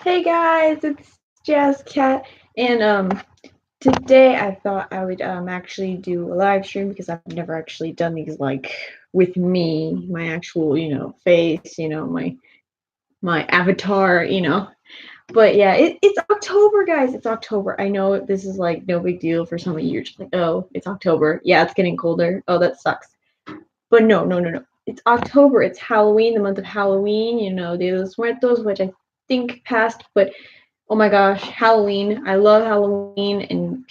Hey guys, it's Jazz Cat, and today I thought I would actually do a live stream because I've never actually done these like with me, my actual face, my avatar, But yeah, it's October, guys. It's October. I know this is like no big deal for some of you. You're just like, oh, it's October. Yeah, it's getting colder. Oh, that sucks. But no, no, no, no. It's October. It's Halloween, the month of Halloween. Dia de los Muertos, which I think passed, but oh my gosh, Halloween. I love Halloween, and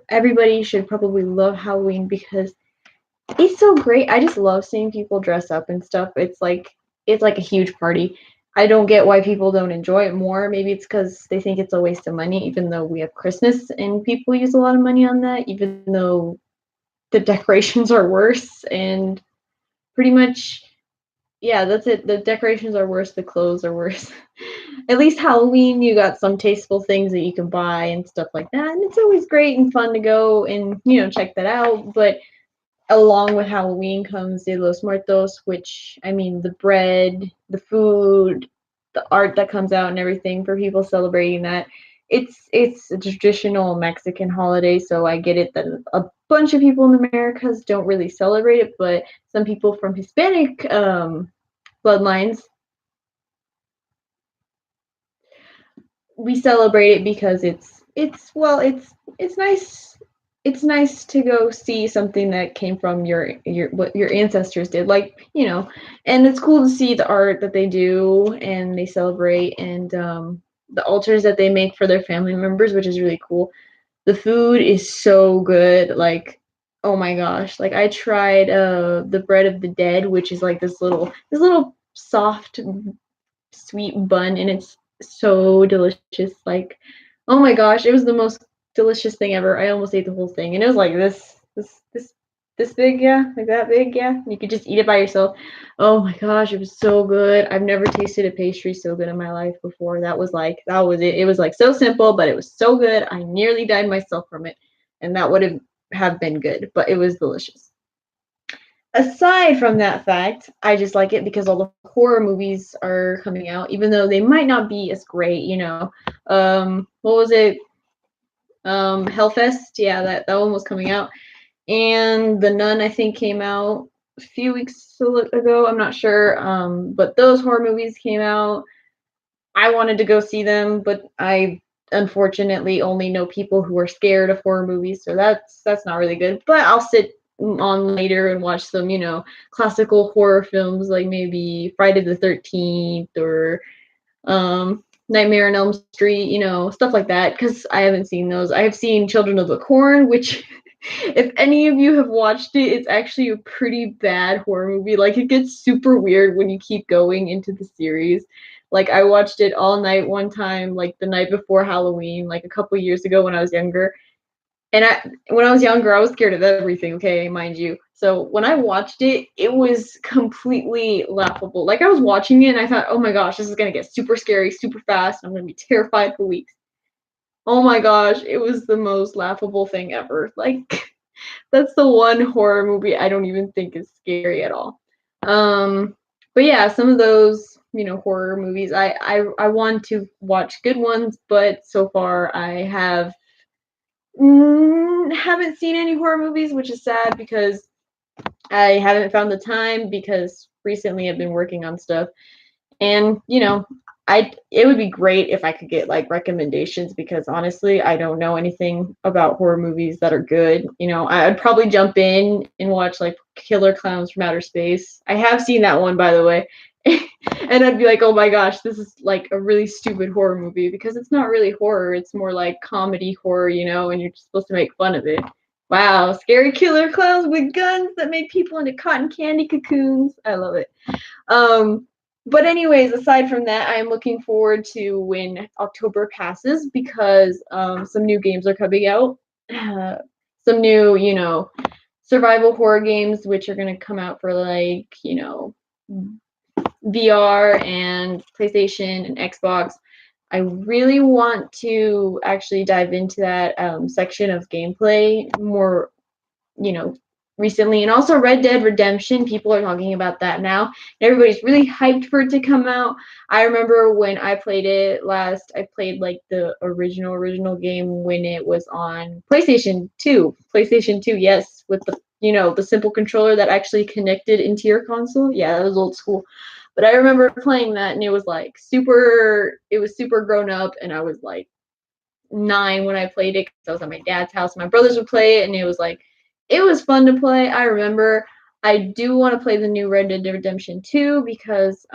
everybody should probably love Halloween because it's so great. I just love seeing people dress up and stuff. It's like a huge party. I don't get why people don't enjoy it more. Maybe it's because they think it's a waste of money, even though we have Christmas and people use a lot of money on that, even though the decorations are worse and pretty much yeah, that's it. The decorations are worse, the clothes are worse. At least Halloween, you got some tasteful things that you can buy and stuff like that. And it's always great and fun to go and, check that out. But along with Halloween comes Dia de los Muertos, which, I mean, the bread, the food, the art that comes out and everything for people celebrating that. It's a traditional Mexican holiday, so I get it that a bunch of people in the Americas don't really celebrate it, but some people from Hispanic bloodlines, we celebrate it because it's nice. It's nice to go see something that came from your what your ancestors did, and it's cool to see the art that they do and they celebrate, and the altars that they make for their family members, which is really cool. The food is so good, like, oh my gosh, like I tried the bread of the dead, which is like this little soft sweet bun, and it's so delicious. Like, oh my gosh, it was the most delicious thing ever. I almost ate the whole thing, and it was like this big, yeah, like that big, yeah. You could just eat it by yourself. Oh my gosh, it was so good. I've never tasted a pastry so good in my life before. That was it. It was like so simple, but it was so good. I nearly died myself from it, and that would have been good, but it was delicious. Aside from that fact, I just like it because all the horror movies are coming out, even though they might not be as great. What was it? Hellfest. Yeah, that one was coming out, and The Nun I think came out a few weeks ago. I'm not sure. But those horror movies came out. I wanted to go see them, but I unfortunately only know people who are scared of horror movies, so that's not really good. But I'll sit on later and watch some, classical horror films like maybe Friday the 13th or Nightmare on Elm Street, stuff like that, because I haven't seen those. I have seen Children of the Corn, which, if any of you have watched it, it's actually a pretty bad horror movie. Like, it gets super weird when you keep going into the series. Like, I watched it all night one time, like the night before Halloween, like a couple years ago when I was younger, and when I was younger, I was scared of everything, okay, mind you. So when I watched it, it was completely laughable. Like, I was watching it and I thought, oh my gosh, this is gonna get super scary, super fast. I'm gonna be terrified for weeks. Oh my gosh, it was the most laughable thing ever. Like, that's the one horror movie I don't even think is scary at all. Um, but yeah, some of those, horror movies, I want to watch good ones, but so far I haven't seen any horror movies, which is sad because I haven't found the time because recently I've been working on stuff. And, I it would be great if I could get like recommendations because honestly, I don't know anything about horror movies that are good. I'd probably jump in and watch like Killer Clowns from Outer Space. I have seen that one, by the way. And I'd be like, "Oh my gosh, this is like a really stupid horror movie because it's not really horror, it's more like comedy horror, and you're just supposed to make fun of it." Wow, scary killer clowns with guns that make people into cotton candy cocoons. I love it. Um, but anyways, aside from that, I am looking forward to when October passes because some new games are coming out. Some new, survival horror games, which are going to come out for like, VR and PlayStation and Xbox. I really want to actually dive into that section of gameplay more, you know, recently, and also Red Dead Redemption. People are talking about that now. Everybody's really hyped for it to come out. I remember when I played it last, I played like the original game when it was on PlayStation 2. PlayStation 2, yes, with the the simple controller that actually connected into your console. Yeah, that was old school. But I remember playing that and it was super grown up, and I was like 9 when I played it because I was at my dad's house. My brothers would play it, and it was fun to play. I remember I do want to play the new Red Dead Redemption 2 because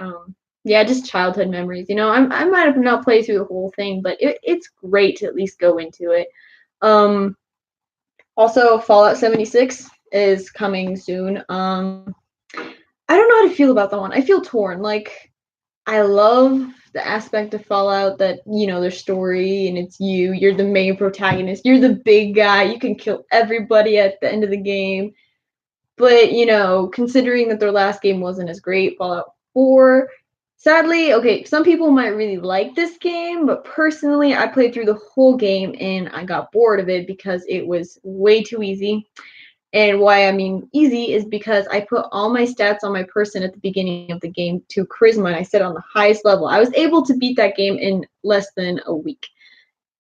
yeah, just childhood memories. I might have not played through the whole thing, but it's great to at least go into it. Um, Also, Fallout 76 is coming soon. I don't know how to feel about that one. I feel torn. Like, I love the aspect of Fallout that, their story and it's you're the main protagonist, you're the big guy, you can kill everybody at the end of the game. But, considering that their last game wasn't as great, Fallout 4, sadly, okay, some people might really like this game, but personally, I played through the whole game and I got bored of it because it was way too easy. And why I mean easy is because I put all my stats on my person at the beginning of the game to charisma, and I set on the highest level. I was able to beat that game in less than a week.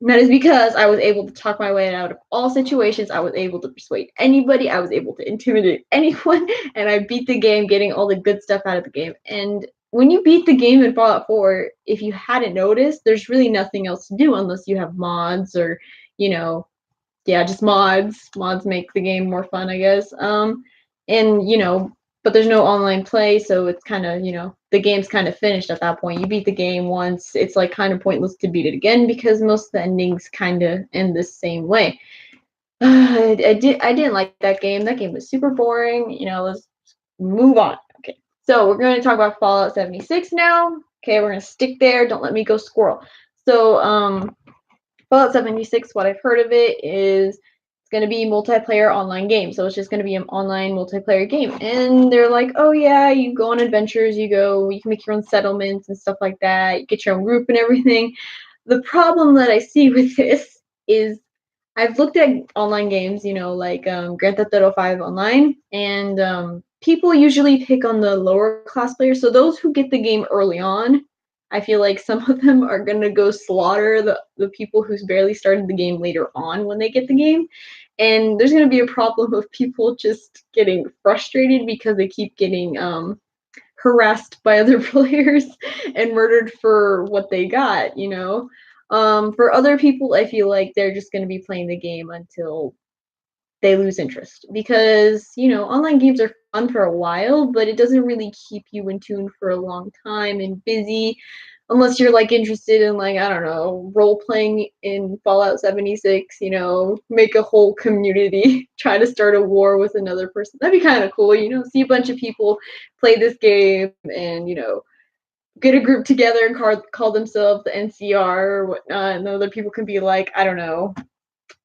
And that is because I was able to talk my way out of all situations. I was able to persuade anybody. I was able to intimidate anyone. And I beat the game, getting all the good stuff out of the game. And when you beat the game in Fallout 4, if you hadn't noticed, there's really nothing else to do unless you have mods or, you know, yeah, just mods. Mods make the game more fun, I guess. And but there's no online play, so it's kind of, the game's kind of finished at that point. You beat the game once, it's like kind of pointless to beat it again because most of the endings kind of end the same way. I didn't like that game. That game was super boring. Let's move on. Okay, so we're going to talk about Fallout 76 now. Okay, we're going to stick there. Don't let me go squirrel. So, Fallout 76, what I've heard of it is it's going to be multiplayer online game. So it's just going to be an online multiplayer game. And they're like, oh yeah, you go on adventures, you can make your own settlements and stuff like that. You get your own group and everything. The problem that I see with this is I've looked at online games, like Grand Theft Auto 5 online, and people usually pick on the lower class players. So those who get the game early on, I feel like some of them are going to go slaughter the people who's barely started the game later on when they get the game. And there's going to be a problem of people just getting frustrated because they keep getting harassed by other players and murdered for what they got. For other people, I feel like they're just going to be playing the game until they lose interest because, online games are fun for a while, but it doesn't really keep you in tune for a long time and busy unless you're like interested in, like, I don't know, role playing in Fallout 76, make a whole community, try to start a war with another person. That'd be kind of cool, see a bunch of people play this game and, get a group together and call themselves the NCR or whatnot, and other people can be like, I don't know,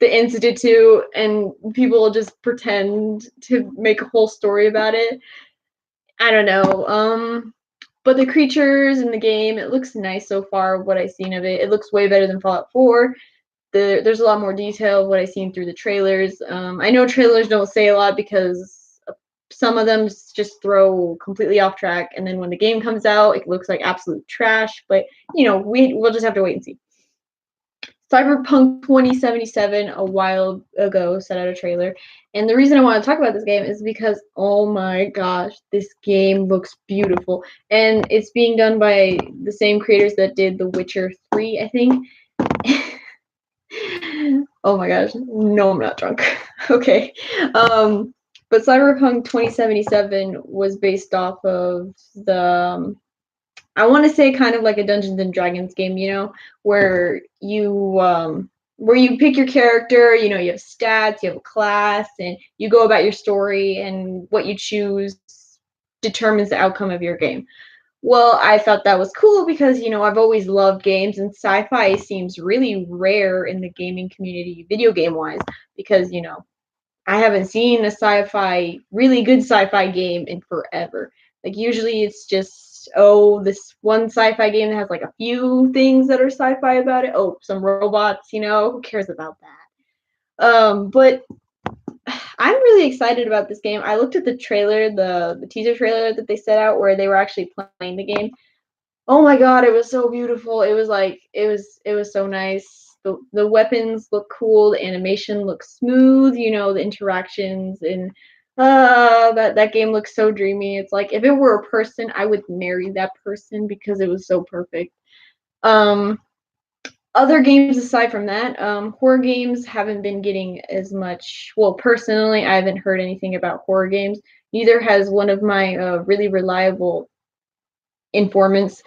the Institute, and people will just pretend to make a whole story about it. I don't know. But the creatures in the game, it looks nice so far. What I've seen of it, it looks way better than Fallout 4. There's a lot more detail of what I've seen through the trailers. I know trailers don't say a lot because some of them just throw completely off track, and then when the game comes out, it looks like absolute trash. But we'll just have to wait and see. Cyberpunk 2077 a while ago set out a trailer, and the reason I want to talk about this game is because, oh my gosh, this game looks beautiful, and it's being done by the same creators that did The Witcher 3, I think. Oh my gosh, no, I'm not drunk. Okay. But Cyberpunk 2077 was based off of the I want to say kind of like a Dungeons and Dragons game, where you pick your character, you have stats, you have a class, and you go about your story, and what you choose determines the outcome of your game. Well, I thought that was cool because, I've always loved games, and sci-fi seems really rare in the gaming community, video game wise, because, I haven't seen a really good sci-fi game in forever. Like, usually it's just, this one sci-fi game that has like a few things that are sci-fi about it. Oh, some robots, who cares about that? But I'm really excited about this game. I looked at the trailer, the teaser trailer that they set out where they were actually playing the game. Oh my god, it was so beautiful. It was like it was so nice. The weapons look cool, the animation looks smooth, the interactions and that game looks so dreamy. It's like if it were a person, I would marry that person because it was so perfect. Um Other games aside from that, horror games haven't been getting as much. Well, personally, I haven't heard anything about horror games. Neither has one of my really reliable informants.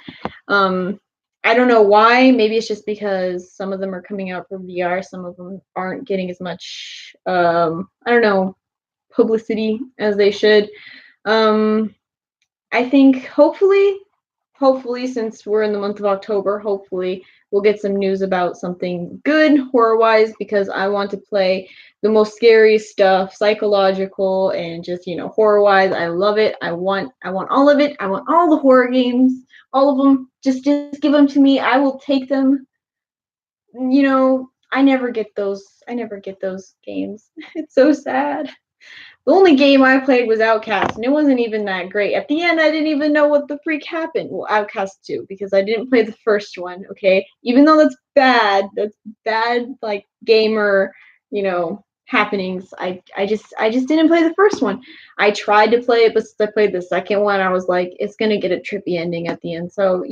Um, I don't know why. Maybe it's just because some of them are coming out for VR, some of them aren't getting as much. I don't know, publicity as they should. Um, I think hopefully, since we're in the month of October, hopefully we'll get some news about something good horror-wise because I want to play the most scary stuff, psychological and just horror-wise. I love it. I want all of it. I want all the horror games, all of them. Just give them to me. I will take them. I never get those. I never get those games. It's so sad. The only game I played was Outcast, and it wasn't even that great. At the end, I didn't even know what the freak happened. Well, Outcast 2, because I didn't play the first one, okay? Even though that's bad, like, gamer, happenings. I just didn't play the first one. I tried to play it, but since I played the second one, I was like, it's gonna get a trippy ending at the end. So,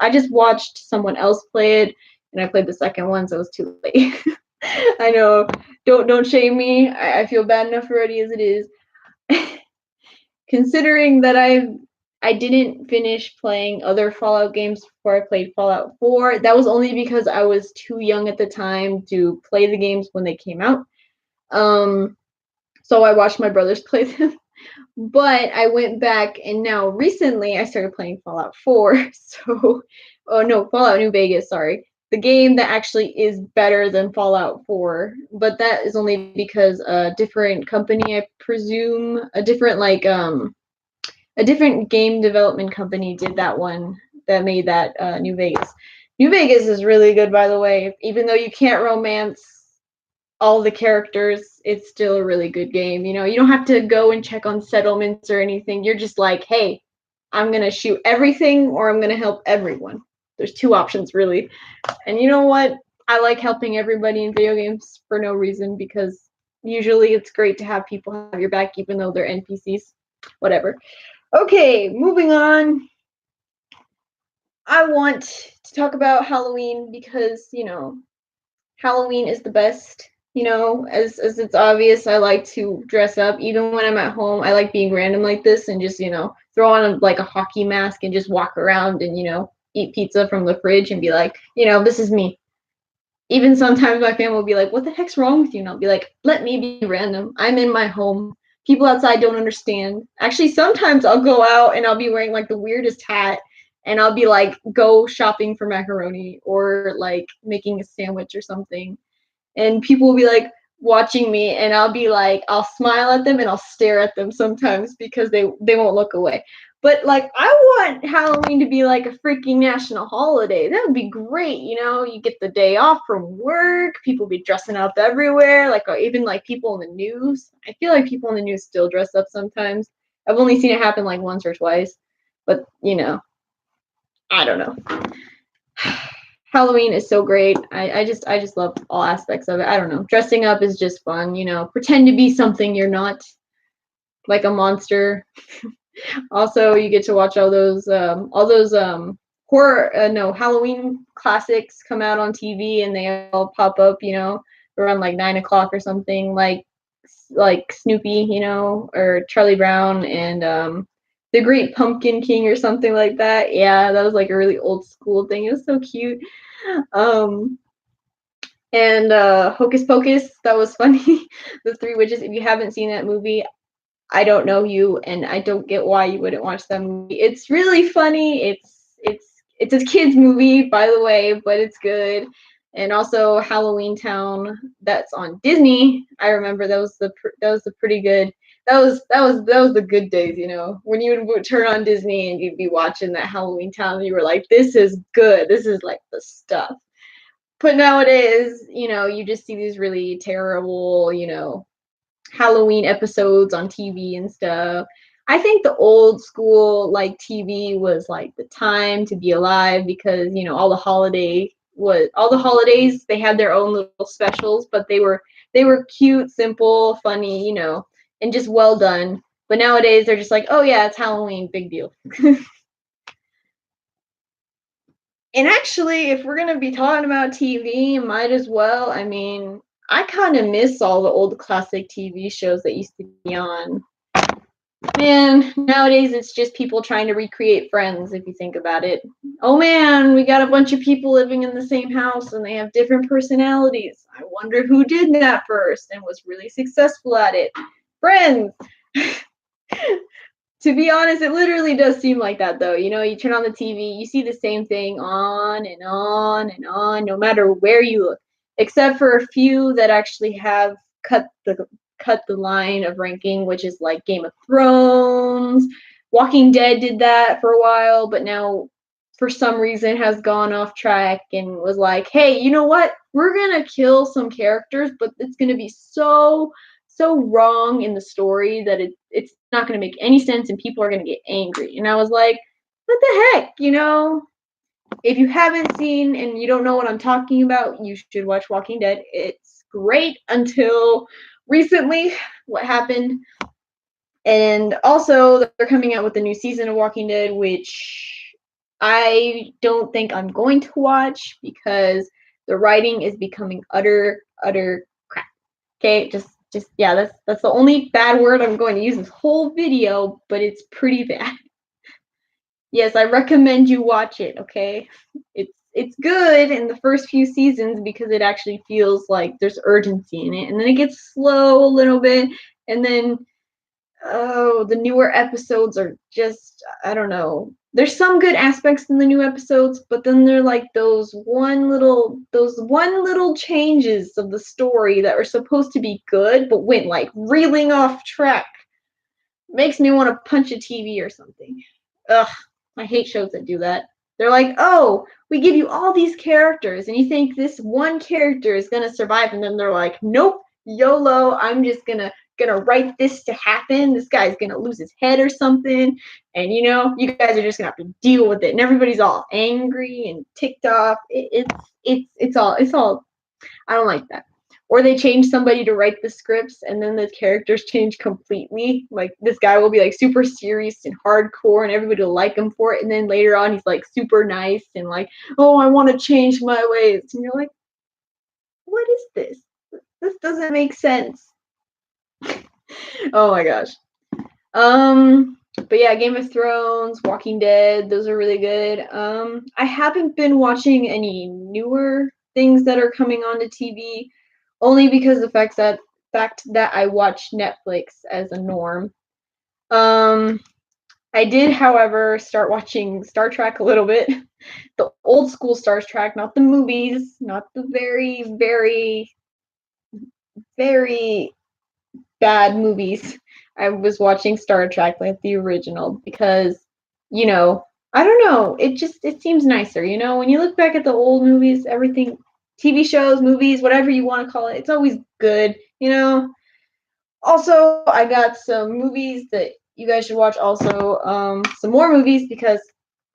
I just watched someone else play it, and I played the second one, so it was too late. I know. Don't shame me. I feel bad enough already as it is. Considering that I didn't finish playing other Fallout games before I played Fallout 4, that was only because I was too young at the time to play the games when they came out. Um, so I watched my brothers play them. But I went back and now recently I started playing Fallout 4. So, oh no, Fallout New Vegas, sorry. The game that actually is better than Fallout 4, but that is only because a different company, I presume, a different game development company did that one that made that New Vegas. New Vegas is really good, by the way. Even though you can't romance all the characters, it's still a really good game. You don't have to go and check on settlements or anything. You're just like, hey, I'm gonna shoot everything or I'm gonna help everyone. There's two options really. And you know what? I like helping everybody in video games for no reason because usually it's great to have people have your back even though they're NPCs. Whatever. Okay, moving on. I want to talk about Halloween because, Halloween is the best. As it's obvious, I like to dress up. Even when I'm at home, I like being random like this and just, throw on like a hockey mask and just walk around and, eat pizza from the fridge and be like, this is me. Even sometimes my family will be like, what the heck's wrong with you? And I'll be like, let me be random. I'm in my home. People outside don't understand. Actually, sometimes I'll go out and I'll be wearing like the weirdest hat and I'll be like, go shopping for macaroni or like making a sandwich or something. And people will be like watching me and I'll be like, I'll smile at them and I'll stare at them sometimes because they won't look away. But like I want Halloween to be like a freaking national holiday. That would be great, You get the day off from work, people be dressing up everywhere, like even like people in the news. I feel like people in the news still dress up sometimes. I've only seen it happen like once or twice, but I don't know. Halloween is so great. I just love all aspects of it. I don't know. Dressing up is just fun, Pretend to be something you're not, like a monster. Also, you get to watch all those horror no Halloween classics come out on TV and they all pop up, around like 9 o'clock or something, like Snoopy, or Charlie Brown and the Great Pumpkin King or something like that. Yeah, that was like a really old school thing. It was so cute. Um, and Hocus Pocus, that was funny. The Three Witches. If you haven't seen that movie, I don't know you, and I don't get why you wouldn't watch that movie. It's really funny. It's a kids movie, by the way, but it's good. And also Halloween Town, that's on Disney. I remember that was the pretty good. That was the good days, when you would turn on Disney and you'd be watching that Halloween Town, and you were like, this is good. This is like the stuff. But nowadays, you just see these really terrible, Halloween episodes on TV and stuff. I think the old school like TV was like the time to be alive because all the holidays they had their own little specials, but they were cute, simple, funny, and just well done. But nowadays they're just like, oh yeah, it's Halloween, big deal. And actually, if we're gonna be talking about TV, might as well. I mean, I kind of miss all the old classic TV shows that used to be on. Man, nowadays it's just people trying to recreate Friends, if you think about it. Oh man, we got a bunch of people living in the same house and they have different personalities. I wonder who did that first and was really successful at it. Friends! To be honest, it literally does seem like that though. You turn on the TV, you see the same thing on and on and on, no matter where you look, except for a few that actually have cut the line of ranking, which is like Game of Thrones. Walking Dead did that for a while, but now for some reason has gone off track and was like, "Hey, you know what? We're going to kill some characters, but it's going to be so wrong in the story that it's not going to make any sense and people are going to get angry." And I was like, "What the heck, If you haven't seen and you don't know what I'm talking about, you should watch Walking Dead. It's great until recently what happened. And also they're coming out with a new season of Walking Dead, which I don't think I'm going to watch because the writing is becoming utter crap. Okay, just yeah, that's the only bad word I'm going to use this whole video, but it's pretty bad. Yes, I recommend you watch it, okay? It's good in the first few seasons because it actually feels like there's urgency in it, and then it gets slow a little bit, and then the newer episodes are just, I don't know. There's some good aspects in the new episodes, but then they're like those one little changes of the story that are supposed to be good but went like reeling off track. Makes me want to punch a TV or something. Ugh, I hate shows that do that. They're like, oh, we give you all these characters, and you think this one character is gonna survive, and then they're like, nope, YOLO, I'm just gonna write this to happen. This guy's gonna lose his head or something, and you guys are just gonna have to deal with it. And everybody's all angry and ticked off. It's all. I don't like that. Or they change somebody to write the scripts and then the characters change completely. Like this guy will be like super serious and hardcore and everybody will like him for it. And then later on he's like super nice and like, oh, I want to change my ways. And you're like, what is this? This doesn't make sense. Oh my gosh. But yeah, Game of Thrones, Walking Dead, those are really good. I haven't been watching any newer things that are coming onto TV, only because the fact that I watch Netflix as a norm. Um, I did, however, start watching Star Trek a little bit. The old school Star Trek, not the movies, not the very, very, very bad movies. I was watching Star Trek, like the original, because, I don't know, it seems nicer, when you look back at the old movies, everything, TV shows, movies, whatever you want to call it, it's always good. Also, I got some movies that you guys should watch also, some more movies because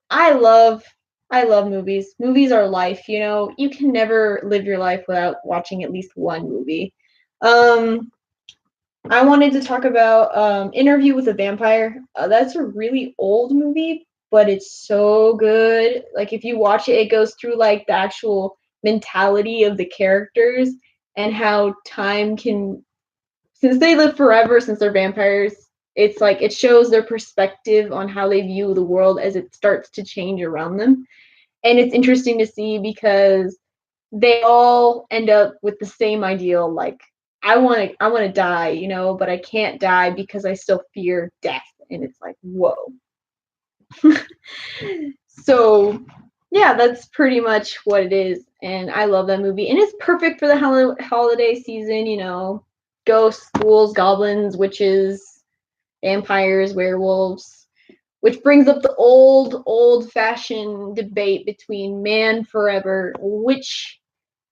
I love I love movies. Movies are life, you can never live your life without watching at least one movie. Um, I wanted to talk about Interview with a Vampire. That's a really old movie, but it's so good. Like if you watch it, it goes through like the actual mentality of the characters and how time can, since they live forever, since they're vampires, it's like it shows their perspective on how they view the world as it starts to change around them. And it's interesting to see because they all end up with the same ideal, like I want to die, but I can't die because I still fear death. And it's like, whoa. So yeah, that's pretty much what it is, and I love that movie, and it's perfect for the holiday season. Ghosts, ghouls, goblins, witches, vampires, werewolves, which brings up the old fashioned debate between man forever, which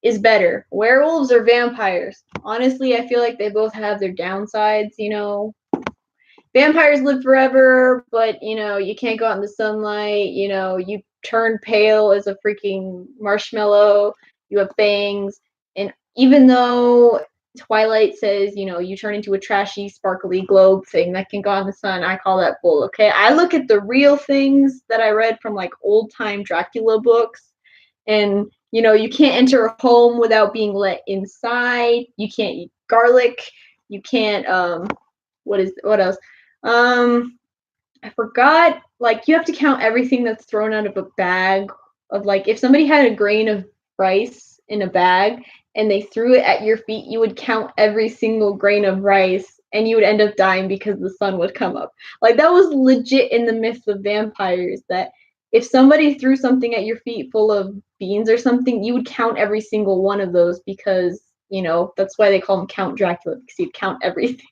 is better, werewolves or vampires? Honestly, I feel like they both have their downsides, you know. Vampires live forever, but you know, you can't go out in the sunlight, you know, you turn pale as a freaking marshmallow, you have fangs, and even though Twilight says, you know, you turn into a trashy, sparkly globe thing that can go out in the sun, I call that bull, okay? I look at the real things that I read from like old time Dracula books, and you know, you can't enter a home without being let inside, you can't eat garlic, you can't what else? Um, I forgot. Like you have to count everything that's thrown out of a bag. Of like, if somebody had a grain of rice in a bag and they threw it at your feet, you would count every single grain of rice, and you would end up dying because the sun would come up. Like that was legit in the myths of vampires. That if somebody threw something at your feet full of beans or something, you would count every single one of those because you know that's why they call him Count Dracula because he'd count everything.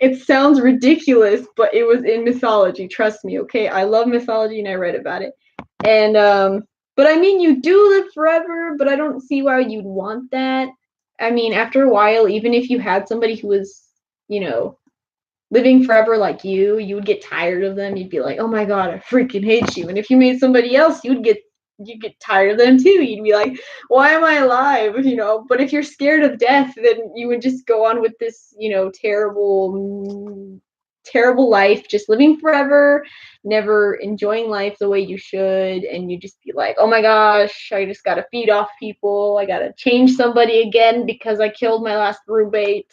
It sounds ridiculous, but it was in mythology. Trust me, okay? I love mythology and I read about it. And but I mean, you do live forever, but I don't see why you'd want that. I mean, after a while, even if you had somebody who was, you know, living forever like you would get tired of them. You'd be like, "Oh my god, I freaking hate you." And if you made somebody else, you'd get tired of them too. You'd be like, "Why am I alive?" You know. But if you're scared of death, then you would just go on with this, you know, terrible life, just living forever, never enjoying life the way you should, and you just be like, "Oh my gosh, I just gotta feed off people. I gotta change somebody again because I killed my last roommate."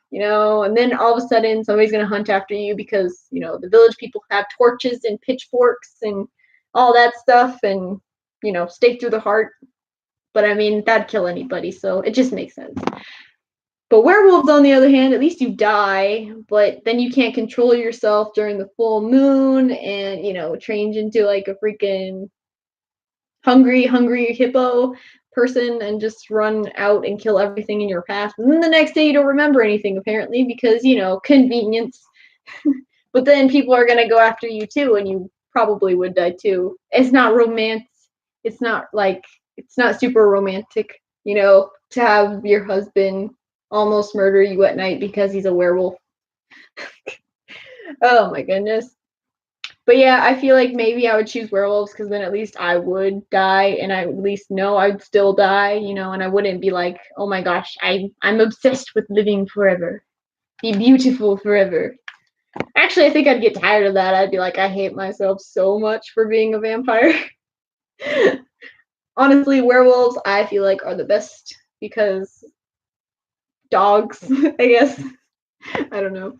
You know, and then all of a sudden somebody's gonna hunt after you because, you know, the village people have torches and pitchforks and all that stuff and, you know, stake through the heart. But I mean, that'd kill anybody, so it just makes sense. But werewolves, on the other hand, at least you die, but then you can't control yourself during the full moon and, you know, change into like a freaking hungry hippo person and just run out and kill everything in your path. And then the next day you don't remember anything apparently because, you know, convenience. But then people are gonna go after you too, and you probably would die too. It's not romance. It's not like it's not super romantic, you know, to have your husband almost murder you at night because he's a werewolf. Oh my goodness. But yeah, I feel like maybe I would choose werewolves because then at least I would die, and I at least know I'd still die, you know, and I wouldn't be like, oh my gosh, I'm obsessed with living forever, be beautiful forever. Actually, I think I'd get tired of that. I'd be like, I hate myself so much for being a vampire. Honestly, werewolves I feel like are the best because dogs, I guess. I don't know.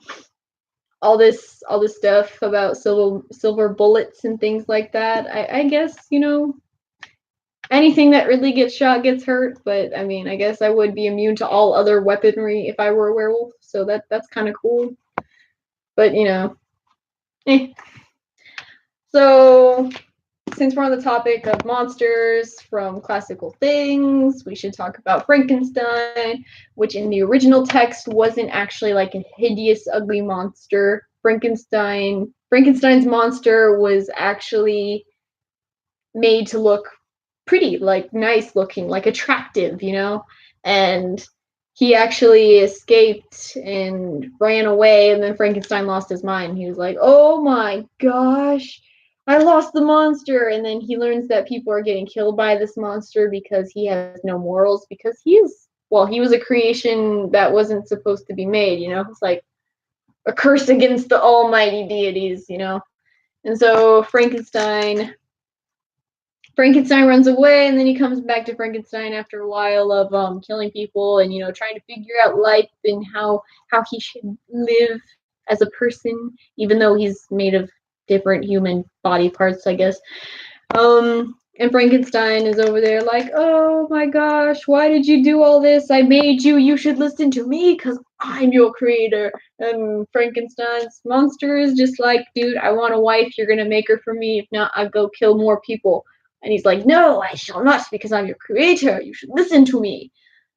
All this stuff about silver bullets and things like that. I guess, you know, anything that really gets shot gets hurt, but I mean, I guess I would be immune to all other weaponry if I were a werewolf, so that's kind of cool. But, you know, eh. So, since we're on the topic of monsters from classical things, we should talk about Frankenstein, which in the original text wasn't actually like a hideous, ugly monster. Frankenstein's monster was actually made to look pretty, like nice looking, like attractive, you know? And he actually escaped and ran away, and then Frankenstein lost his mind. He was like, "Oh my gosh, I lost the monster." And then he learns that people are getting killed by this monster because he has no morals, because he was a creation that wasn't supposed to be made, you know? It's like a curse against the almighty deities, you know? And so Frankenstein runs away, and then he comes back to Frankenstein after a while of killing people and, you know, trying to figure out life and how he should live as a person, even though he's made of different human body parts, I guess. And Frankenstein is over there like, "Oh my gosh, why did you do all this? I made you. You should listen to me because I'm your creator." And Frankenstein's monster is just like, "Dude, I want a wife. You're gonna make her for me. If not, I'll go kill more people." And he's like, "No, I shall not because I'm your creator. You should listen to me."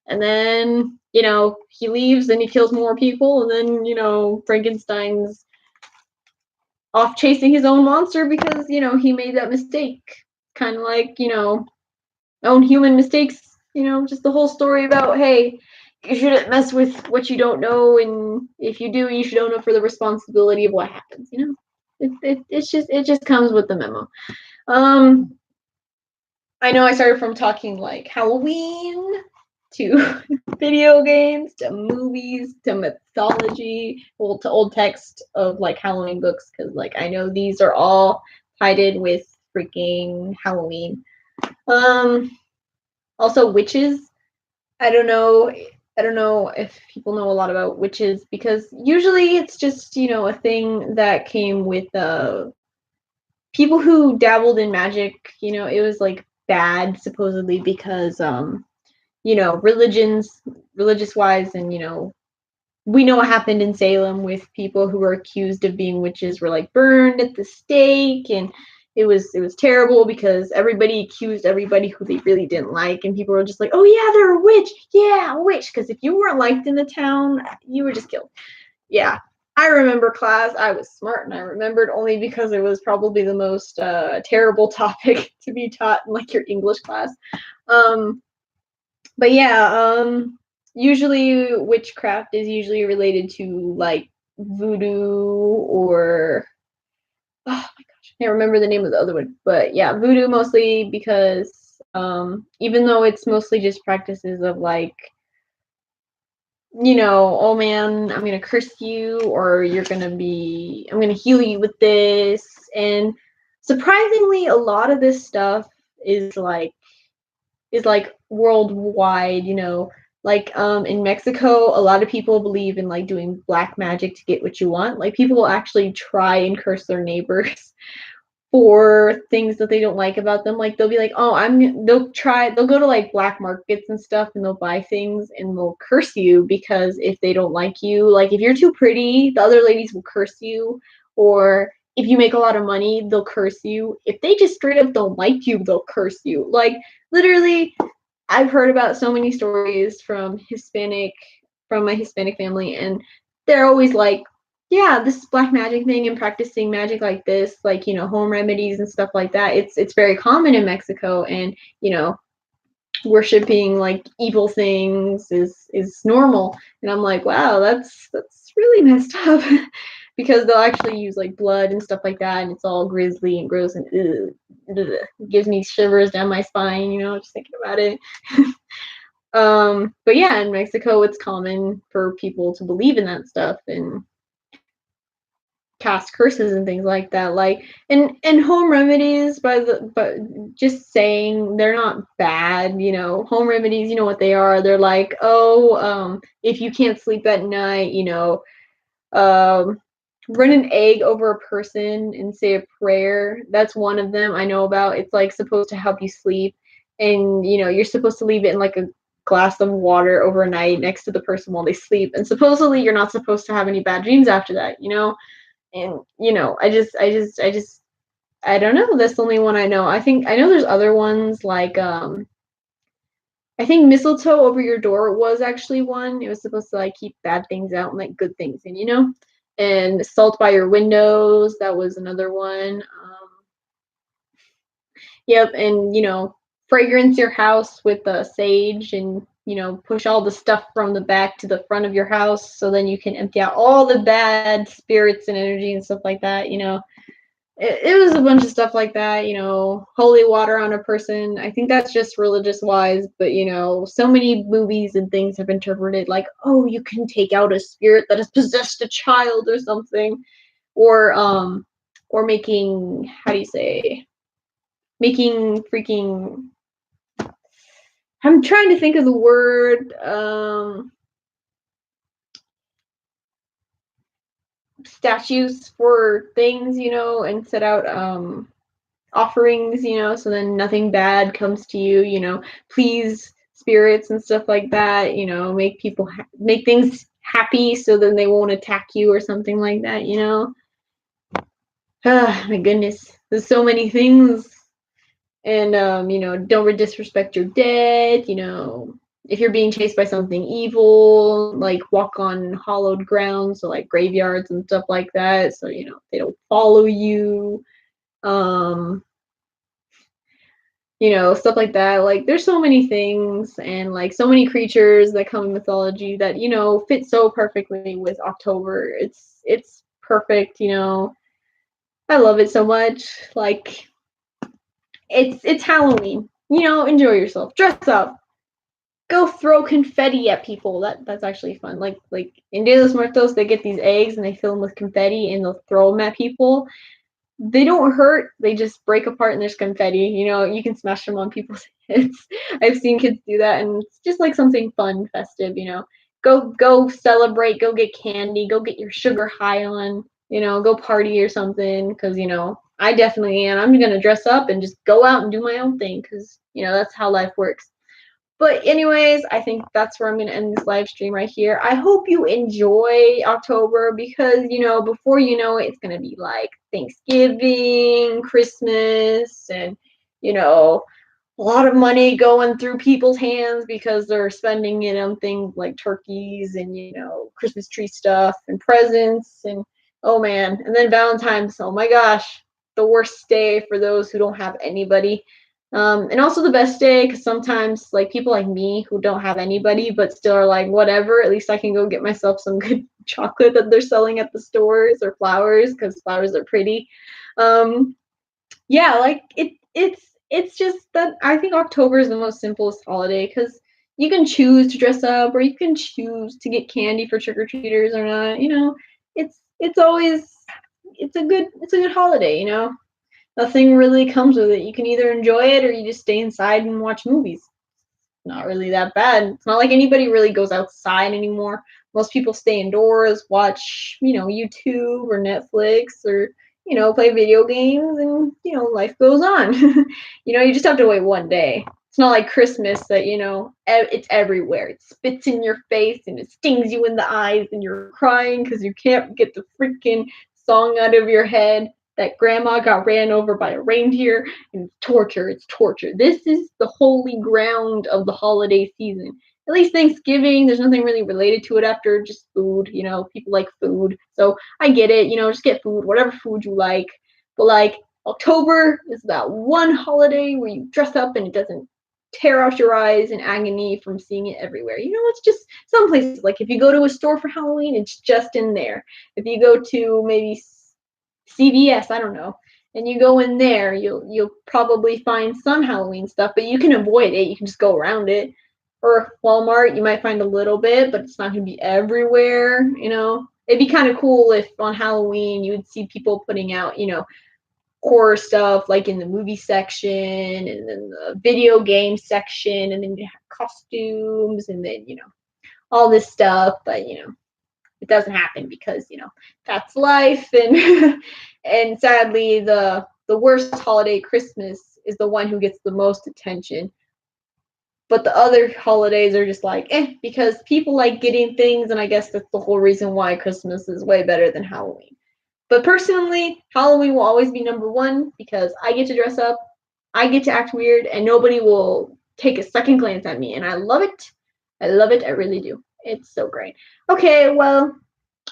And then, you know, he leaves and he kills more people. And then, you know, Frankenstein's off chasing his own monster because, you know, he made that mistake. Kind of like, you know, own human mistakes Just the whole story about, hey, you shouldn't mess with what you don't know, and if you do, you should own up for the responsibility of what happens. It just comes with the memo. Um, I know I started from talking like Halloween to video games to movies to mythology, well, to old text of like Halloween books, because like I know these are all tied in with freaking Halloween. Also witches. I don't know. I don't know if people know a lot about witches, because usually it's just a thing that came with people who dabbled in magic. It was like bad supposedly because religious wise, and we know what happened in Salem with people who were accused of being witches were like burned at the stake, and it was terrible because everybody accused everybody who they really didn't like, and people were just like, oh yeah, they're a witch, yeah, a witch, because if you weren't liked in the town, you were just killed. Yeah, I remember class. I was smart and I remembered only because it was probably the most terrible topic to be taught in like your English class. But yeah, usually witchcraft is usually related to like voodoo or oh my gosh, I can't remember the name of the other one. But yeah, voodoo mostly because even though it's mostly just practices of like, oh man, I'm gonna curse you, or I'm gonna heal you with this. And surprisingly, a lot of this stuff is like worldwide, like in Mexico, a lot of people believe in like doing black magic to get what you want. Like people will actually try and curse their neighbors for things that they don't like about them. Like they'll be like, oh, they'll go to like black markets and stuff, and they'll buy things and they'll curse you because if they don't like you, like if you're too pretty, the other ladies will curse you, or if you make a lot of money, they'll curse you. If they just straight up don't like you, they'll curse you. Like literally, I've heard about so many stories from my Hispanic family, and they're always like, yeah, this black magic thing and practicing magic like this, like, home remedies and stuff like that. It's very common in Mexico, and, worshiping like evil things is normal. And I'm like, wow, that's really messed up. Because they'll actually use like blood and stuff like that, and it's all grisly and gross, and it gives me shivers down my spine, just thinking about it. But yeah, in Mexico, it's common for people to believe in that stuff and cast curses and things like that. Like, and home remedies, but just saying they're not bad. Home remedies, you know what they are. They're like, oh, if you can't sleep at night, um, run an egg over a person and say a prayer. That's one of them I know about. It's like supposed to help you sleep, and you're supposed to leave it in like a glass of water overnight next to the person while they sleep, and supposedly you're not supposed to have any bad dreams after that. And I don't know. That's the only one I know. I know there's other ones like I think mistletoe over your door was actually one. It was supposed to like keep bad things out and like good things in. And salt by your windows, that was another one. Yep, and fragrance your house with sage, and push all the stuff from the back to the front of your house, so then you can empty out all the bad spirits and energy and stuff like that. It was a bunch of stuff like that, holy water on a person. I think that's just religious wise, but so many movies and things have interpreted like, oh, you can take out a spirit that has possessed a child or something, or making, how do you say, making freaking, I'm trying to think of the word, statues for things, and set out offerings, so then nothing bad comes to you, please spirits and stuff like that, make people make things happy so then they won't attack you or something like that. My goodness, there's so many things. And don't disrespect your dead, if you're being chased by something evil, like walk on hollowed ground, so like graveyards and stuff like that, so they don't follow you. um stuff like that. Like there's so many things and like so many creatures that come in mythology that, fit so perfectly with October. It's perfect. I love it so much. Like it's Halloween. Enjoy yourself. Dress up. Go throw confetti at people. That's actually fun. Like in Dia de los Muertos, they get these eggs and they fill them with confetti and they'll throw them at people. They don't hurt. They just break apart and there's confetti. You can smash them on people's heads. I've seen kids do that, and it's just like something fun, festive. Go celebrate. Go get candy. Go get your sugar high on. Go party or something. Because I definitely am. I'm gonna dress up and just go out and do my own thing. Because that's how life works. But anyways, I think that's where I'm going to end this live stream right here. I hope you enjoy October because, before you know it, it's going to be like Thanksgiving, Christmas, and, a lot of money going through people's hands because they're spending it on things like turkeys and, Christmas tree stuff and presents and, oh man. And then Valentine's, oh my gosh, the worst day for those who don't have anybody. And also the best day because sometimes like people like me who don't have anybody but still are like whatever, at least I can go get myself some good chocolate that they're selling at the stores or flowers because flowers are pretty. um yeah, like it's just that I think October is the most simplest holiday because you can choose to dress up or you can choose to get candy for trick-or-treaters or not. It's always it's a good holiday. Nothing really comes with it. You can either enjoy it or you just stay inside and watch movies. Not really that bad. It's not like anybody really goes outside anymore. Most people stay indoors, watch, YouTube or Netflix or, play video games and, life goes on. You just have to wait one day. It's not like Christmas that, it's everywhere. It spits in your face and it stings you in the eyes and you're crying because you can't get the freaking song out of your head that grandma got ran over by a reindeer, and it's torture. This is the holy ground of the holiday season. At least Thanksgiving, there's nothing really related to it after just food. People like food. So I get it, just get food, whatever food you like. But like October is that one holiday where you dress up and it doesn't tear out your eyes in agony from seeing it everywhere. It's just some places. Like if you go to a store for Halloween, it's just in there. If you go to maybe CVS, I don't know, and you go in there, you'll probably find some Halloween stuff, but you can avoid it. You can just go around it. Or Walmart, you might find a little bit, but it's not going to be everywhere. It'd be kind of cool if on Halloween you would see people putting out, horror stuff like in the movie section and then the video game section, and then you have costumes and then all this stuff. But it doesn't happen because that's life. And and sadly the worst holiday, Christmas, is the one who gets the most attention, but the other holidays are just like because people like getting things, and I guess that's the whole reason why Christmas is way better than Halloween. But personally, Halloween will always be number one because I get to dress up, I get to act weird, and nobody will take a second glance at me, and I love it. I love it. I really do. It's so great. Okay, well,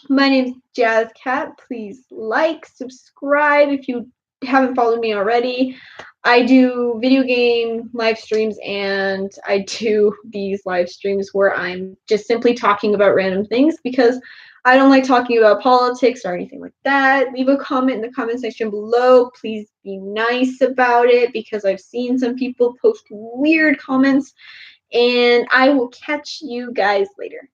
my name's Jazz Cat. Please like, subscribe if you haven't followed me already. I do video game live streams and I do these live streams where I'm just simply talking about random things because I don't like talking about politics or anything like that. Leave a comment in the comment section below. Please be nice about it because I've seen some people post weird comments, and I will catch you guys later.